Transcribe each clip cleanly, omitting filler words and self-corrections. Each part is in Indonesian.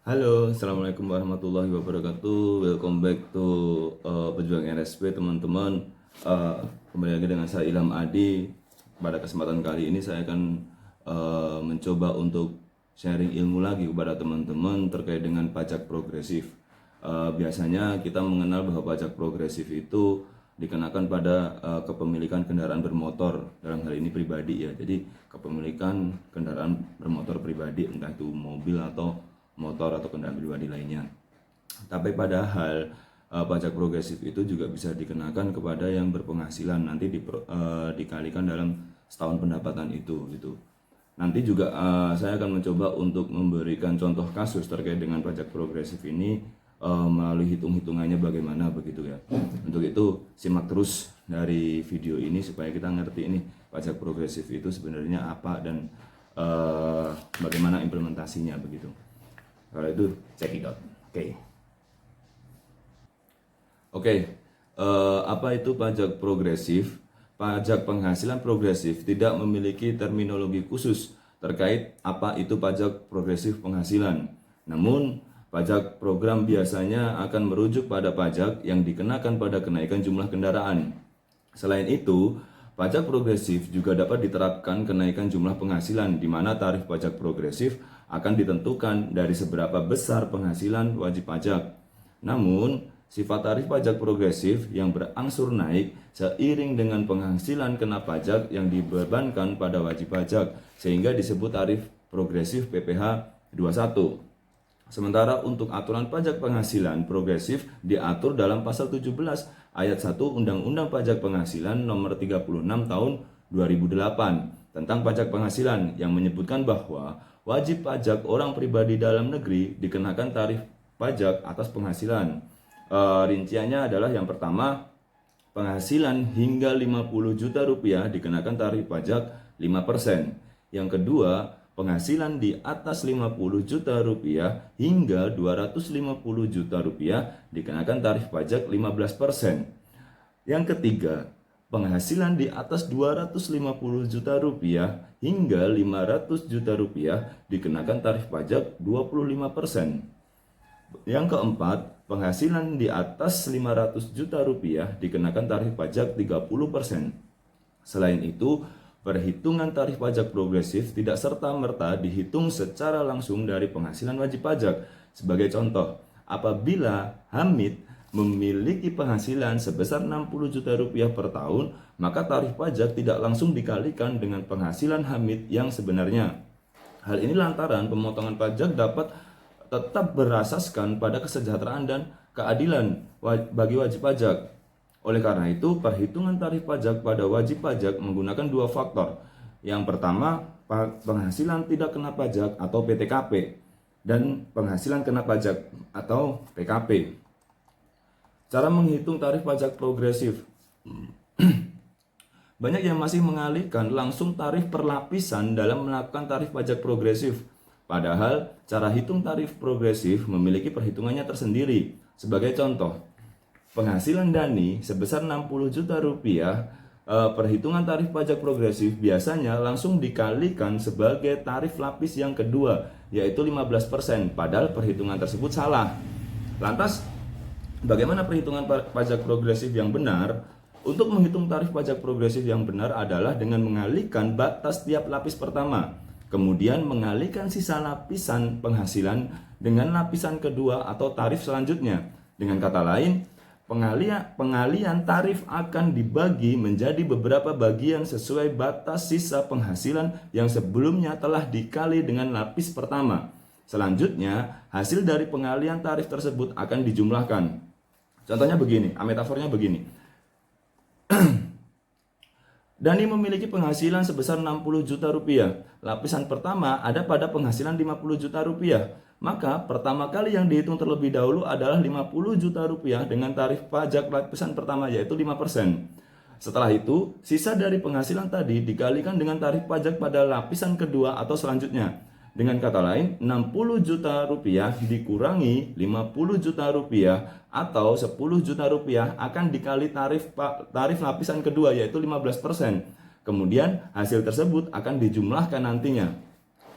Halo, Assalamualaikum warahmatullahi wabarakatuh. Welcome back to Pejuang RSP teman-teman. Kembali lagi dengan saya Ilham Adi. Pada kesempatan kali ini saya akan mencoba untuk sharing ilmu lagi kepada teman-teman terkait dengan pajak progresif. Biasanya kita mengenal bahwa pajak progresif itu dikenakan pada kepemilikan kendaraan bermotor, dalam hal ini pribadi ya. Jadi kepemilikan kendaraan bermotor pribadi, entah itu mobil atau motor atau kendaraan pribadi lainnya. Tapi padahal pajak progresif itu juga bisa dikenakan kepada yang berpenghasilan, nanti dikalikan dalam setahun pendapatan itu gitu. Nanti juga saya akan mencoba untuk memberikan contoh kasus terkait dengan pajak progresif ini melalui hitung-hitungannya bagaimana begitu ya. Untuk itu simak terus dari video ini supaya kita ngerti ini pajak progresif itu sebenarnya apa dan bagaimana implementasinya begitu. Kalau itu check it out. Oke. Apa itu pajak progresif? Pajak penghasilan progresif tidak memiliki terminologi khusus terkait apa itu pajak progresif penghasilan. Namun, pajak program biasanya akan merujuk pada pajak yang dikenakan pada kenaikan jumlah kendaraan. Selain itu, pajak progresif juga dapat diterapkan kenaikan jumlah penghasilan, di mana tarif pajak progresif akan ditentukan dari seberapa besar penghasilan wajib pajak. Namun, sifat tarif pajak progresif yang berangsur naik seiring dengan penghasilan kena pajak yang dibebankan pada wajib pajak, sehingga disebut tarif progresif PPh 21. Sementara untuk aturan pajak penghasilan progresif diatur dalam pasal 17 ayat 1 Undang-Undang Pajak Penghasilan nomor 36 tahun 2008 tentang pajak penghasilan yang menyebutkan bahwa wajib pajak orang pribadi dalam negeri dikenakan tarif pajak atas penghasilan. Rinciannya adalah yang pertama, penghasilan hingga 50 juta rupiah dikenakan tarif pajak 5%. Yang kedua, penghasilan di atas 50 juta rupiah hingga 250 juta rupiah dikenakan tarif pajak 15%. Yang ketiga, penghasilan di atas 250 juta rupiah hingga 500 juta rupiah dikenakan tarif pajak 25%. Yang keempat, penghasilan di atas 500 juta rupiah dikenakan tarif pajak 30%. Selain itu, perhitungan tarif pajak progresif tidak serta-merta dihitung secara langsung dari penghasilan wajib pajak. Sebagai contoh, apabila Hamid memiliki penghasilan sebesar 60 juta rupiah per tahun, maka tarif pajak tidak langsung dikalikan dengan penghasilan Hamid yang sebenarnya. Hal ini lantaran pemotongan pajak dapat tetap berasaskan pada kesejahteraan dan keadilan bagi wajib pajak. Oleh karena itu, perhitungan tarif pajak pada wajib pajak menggunakan dua faktor. Yang pertama, penghasilan tidak kena pajak atau PTKP, dan penghasilan kena pajak atau PKP. Cara menghitung tarif pajak progresif. Banyak yang masih mengalihkan langsung tarif per lapisan dalam melakukan tarif pajak progresif. Padahal, cara hitung tarif progresif memiliki perhitungannya tersendiri. Sebagai contoh, penghasilan Dani sebesar 60 juta rupiah, perhitungan tarif pajak progresif biasanya langsung dikalikan sebagai tarif lapis yang kedua, yaitu 15%, padahal perhitungan tersebut salah. Lantas, bagaimana perhitungan pajak progresif yang benar? Untuk menghitung tarif pajak progresif yang benar adalah dengan mengalihkan batas tiap lapis pertama, kemudian mengalihkan sisa lapisan penghasilan dengan lapisan kedua atau tarif selanjutnya. Dengan kata lain, pengalian tarif akan dibagi menjadi beberapa bagian sesuai batas sisa penghasilan yang sebelumnya telah dikali dengan lapis pertama. Selanjutnya, hasil dari pengalian tarif tersebut akan dijumlahkan. Contohnya begini, metafornya begini. Dani memiliki penghasilan sebesar 60 juta rupiah. Lapisan pertama ada pada penghasilan 50 juta rupiah. Maka pertama kali yang dihitung terlebih dahulu adalah 50 juta rupiah dengan tarif pajak lapisan pertama yaitu 5%. Setelah itu, sisa dari penghasilan tadi dikalikan dengan tarif pajak pada lapisan kedua atau selanjutnya. Dengan kata lain, 60 juta rupiah dikurangi 50 juta rupiah atau 10 juta rupiah akan dikali tarif lapisan kedua yaitu 15%. Kemudian hasil tersebut akan dijumlahkan nantinya.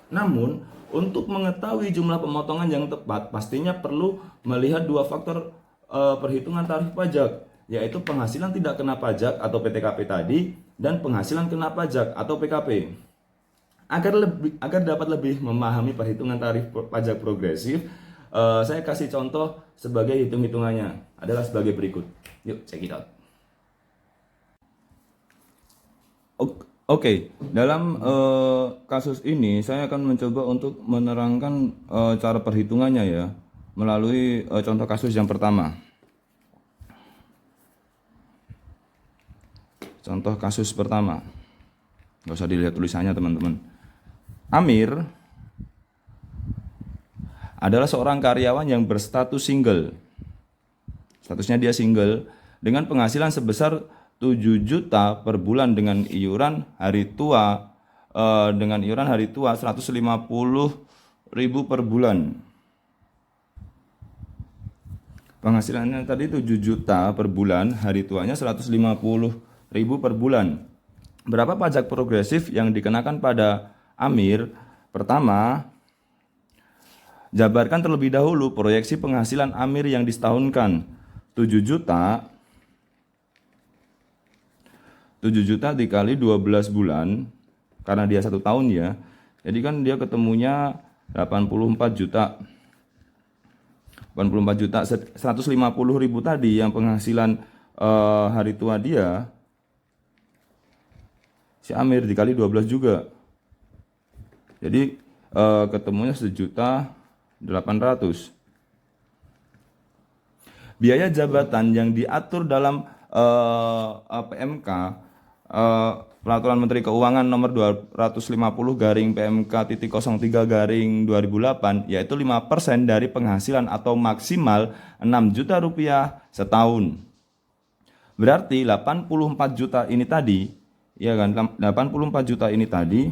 Namun, Untuk mengetahui jumlah pemotongan yang tepat, pastinya perlu melihat dua faktor perhitungan tarif pajak, yaitu penghasilan tidak kena pajak atau PTKP tadi, dan penghasilan kena pajak atau PKP. Agar dapat lebih memahami perhitungan tarif pajak progresif, saya kasih contoh sebagai hitung-hitungannya adalah sebagai berikut. Yuk, check it out. Oke, dalam kasus ini saya akan mencoba untuk menerangkan cara perhitungannya ya, melalui contoh kasus yang pertama. Contoh kasus pertama, nggak usah dilihat tulisannya teman-teman. Amir adalah seorang karyawan yang berstatus single. Statusnya dia single dengan penghasilan sebesar 7 juta per bulan dengan iuran hari tua 150.000 per bulan. Penghasilannya tadi 7 juta per bulan, hari tuanya 150.000 per bulan. Berapa pajak progresif yang dikenakan pada Amir? Pertama, jabarkan terlebih dahulu proyeksi penghasilan Amir yang disetahunkan. 7 juta dikali 12 bulan, karena dia 1 tahun ya, jadi kan dia ketemunya 84 juta. 150.000 tadi yang penghasilan hari tua dia, si Amir dikali 12 juga, jadi ketemunya 1.800.000. Biaya jabatan yang diatur dalam PMK, Peraturan Menteri Keuangan nomor 250/PMK.03/2008, yaitu 5% dari penghasilan atau maksimal 6 juta rupiah setahun. Berarti 84 juta ini tadi, ya kan, 84 juta ini tadi,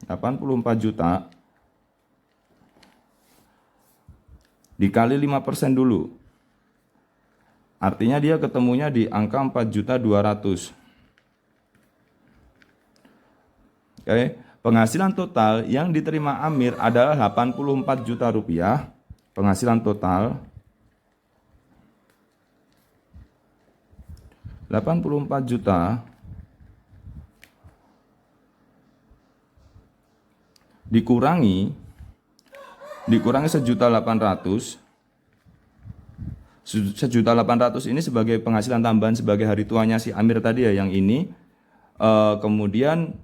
84 juta dikali 5% dulu. Artinya dia ketemunya di angka 4.200.000. Oke, penghasilan total yang diterima Amir adalah 84 juta rupiah. Penghasilan total 84 juta dikurangi 1.800.000. 1.800.000 ini sebagai penghasilan tambahan sebagai hari tuanya si Amir tadi ya, yang ini. Kemudian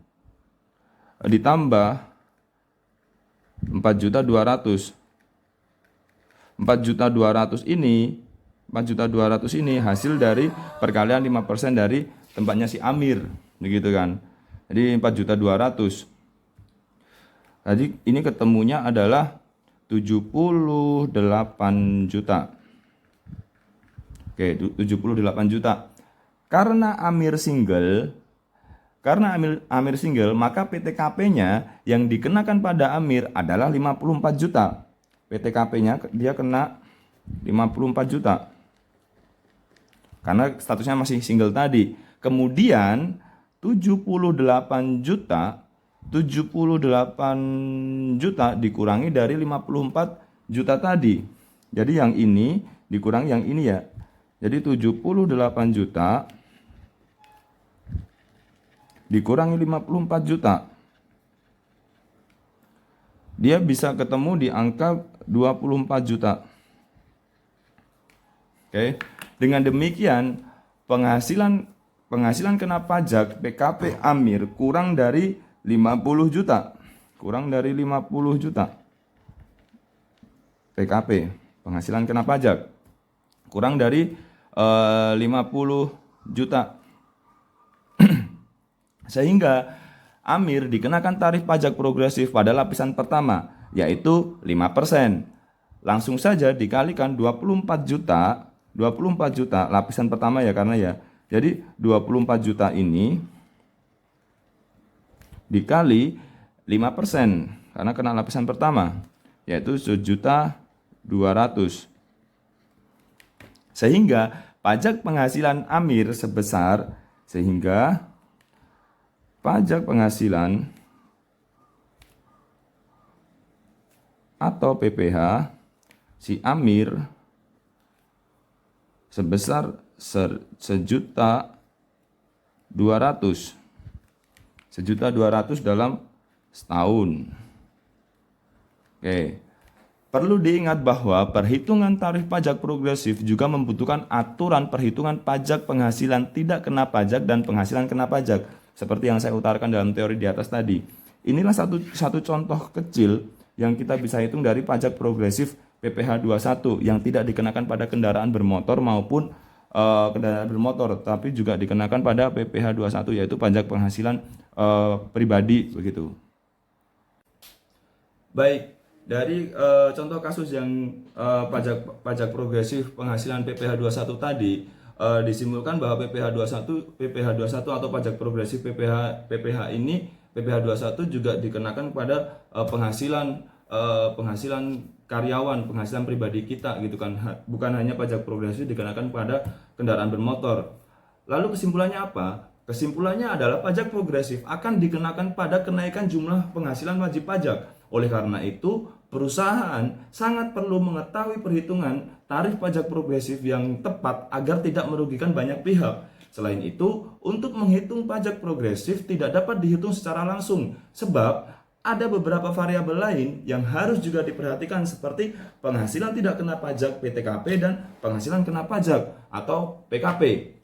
ditambah 4.200.000. 4.200.000 ini hasil dari perkalian 5% dari tempatnya si Amir, begitu kan. Jadi 4.200.000. Jadi ini ketemunya adalah 78 juta. Oke, 78 juta. Karena Amir single, maka PTKP-nya yang dikenakan pada Amir adalah 54 juta. PTKP-nya dia kena 54 juta. Karena statusnya masih single tadi. Kemudian 78 juta dikurangi dari 54 juta tadi. Jadi yang ini dikurangi yang ini ya. Jadi 78 juta dikurangi 54 juta. Dia bisa ketemu di angka 24 juta. Oke. Dengan demikian, penghasilan kena pajak PKP Amir kurang dari 50 juta. Kurang dari 50 juta. PKP, penghasilan kena pajak. Kurang dari 50 juta. Sehingga Amir dikenakan tarif pajak progresif pada lapisan pertama, yaitu 5%. Langsung saja dikalikan 24 juta lapisan pertama ya, karena ya. Jadi 24 juta ini dikali 5% karena kena lapisan pertama, yaitu 1.200.000. Sehingga pajak penghasilan Amir pajak penghasilan atau PPH si Amir sebesar 1.200.000 dalam setahun. Oke. Perlu diingat bahwa perhitungan tarif pajak progresif juga membutuhkan aturan perhitungan pajak penghasilan tidak kena pajak dan penghasilan kena pajak, seperti yang saya utarakan dalam teori di atas tadi. Inilah satu contoh kecil yang kita bisa hitung dari pajak progresif PPh 21 yang tidak dikenakan pada kendaraan bermotor maupun kendaraan bermotor, tapi juga dikenakan pada PPh 21 yaitu pajak penghasilan pribadi begitu. Baik, dari contoh kasus yang pajak progresif penghasilan PPh 21 tadi disimpulkan bahwa PPh 21 atau pajak progresif PPh ini PPh 21 juga dikenakan pada penghasilan karyawan, penghasilan pribadi kita gitu kan. Bukan hanya pajak progresif dikenakan pada kendaraan bermotor. Lalu kesimpulannya apa? Kesimpulannya adalah pajak progresif akan dikenakan pada kenaikan jumlah penghasilan wajib pajak. Oleh karena itu, perusahaan sangat perlu mengetahui perhitungan tarif pajak progresif yang tepat agar tidak merugikan banyak pihak. Selain itu, untuk menghitung pajak progresif tidak dapat dihitung secara langsung, sebab ada beberapa variabel lain yang harus juga diperhatikan seperti penghasilan tidak kena pajak PTKP dan penghasilan kena pajak atau PKP.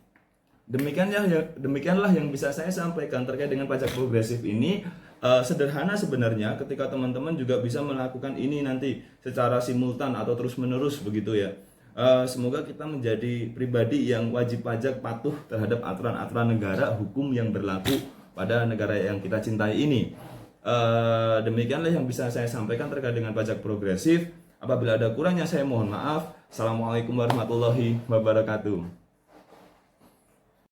Demikianlah yang bisa saya sampaikan terkait dengan pajak progresif ini. Sederhana sebenarnya ketika teman-teman juga bisa melakukan ini nanti secara simultan atau terus-menerus begitu ya. Semoga kita menjadi pribadi yang wajib pajak, patuh terhadap aturan-aturan negara, hukum yang berlaku pada negara yang kita cintai ini. Demikianlah yang bisa saya sampaikan terkait dengan pajak progresif. Apabila ada kurangnya saya mohon maaf. Assalamualaikum warahmatullahi wabarakatuh.